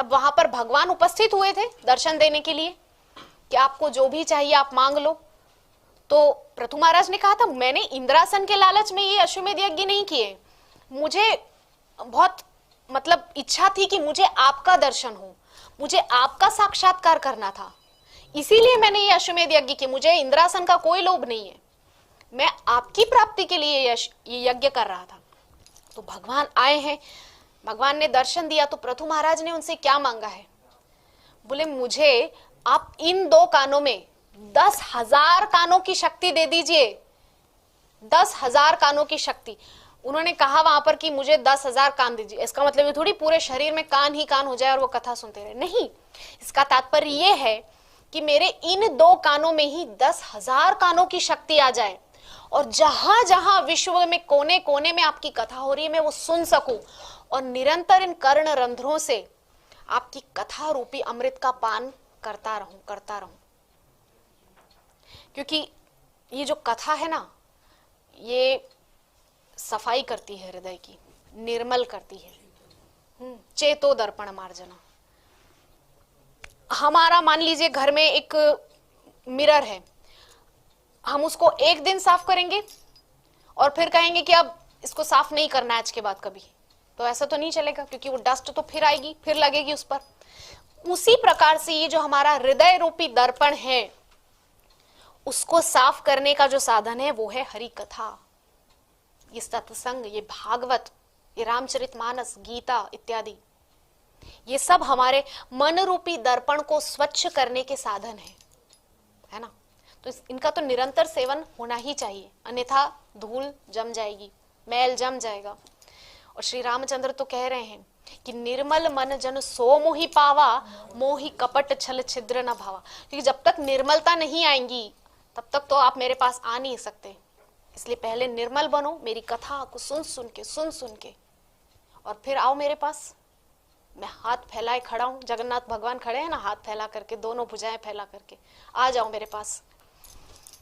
तब वहां पर भगवान उपस्थित हुए थे दर्शन देने के लिए कि आपको जो भी चाहिए आप मांग लो। तो पृथु महाराज ने कहा था मैंने इंद्रासन के लालच में ये अश्वमेध यज्ञ नहीं किए, मुझे बहुत मतलब इच्छा थी कि मुझे आपका दर्शन हो, मुझे आपका साक्षात्कार करना था, इसीलिए मैंने ये अश्वमेध यज्ञ किया। मुझे इंद्रासन का कोई लोभ नहीं है, मैं आपकी प्राप्ति के लिए ये यज्ञ कर रहा था। तो भगवान आए हैं, भगवान ने दर्शन दिया। तो पृथु महाराज ने उनसे क्या मांगा है? बोले मुझे आप इन 2 कानों में 10,000 कानों की शक्ति दे दीजिए, 10,000 कानों की शक्ति। उन्होंने कहा वहां पर कि मुझे 10,000 कान दीजिए, इसका मतलब ये थोड़ी पूरे शरीर में कान ही कान हो जाए और वो कथा सुनते रहे, नहीं। इसका तात्पर्य ये है कि मेरे इन 2 कानों में ही 10,000 कानों की शक्ति आ जाए और जहां जहां विश्व में कोने कोने में आपकी कथा हो रही है मैं वो सुन सकूं और निरंतर इन कर्ण रंध्रों से आपकी कथा रूपी अमृत का पान करता रहूं। क्योंकि ये जो कथा है ना, ये सफाई करती है हृदय की, निर्मल करती है। चेतो दर्पण मार्जना। हमारा मान लीजिए घर में एक मिरर है, हम उसको एक दिन साफ करेंगे और फिर कहेंगे कि अब इसको साफ नहीं करना आज के बाद कभी, तो ऐसा तो नहीं चलेगा, क्योंकि वो डस्ट तो फिर आएगी, फिर लगेगी उस पर। उसी प्रकार से ये जो हमारा हृदय रूपी दर्पण है, उसको साफ करने का जो साधन है वो है हरि कथा, ये सत्संग, ये भागवत, ये रामचरितमानस, गीता इत्यादि। ये सब हमारे मन रूपी दर्पण को स्वच्छ करने के साधन है ना। तो इनका तो निरंतर सेवन होना ही चाहिए, अन्यथा धूल जम जाएगी, मैल जम जाएगा। और श्री रामचंद्र तो कह रहे हैं कि निर्मल मन जन सो मोहि पावा, मोहि कपट छल छिद्र न भावा। क्योंकि जब तक निर्मलता नहीं आएंगी तब तक तो आप मेरे पास आ नहीं सकते। इसलिए पहले निर्मल बनो, मेरी कथा को सुन सुन के और फिर आओ मेरे पास। मैं हाथ फैलाए खड़ा हूं, जगन्नाथ भगवान खड़े हैं ना, हाथ फैला करके, दोनों भुजाएं फैला करके, आ जाओ मेरे पास।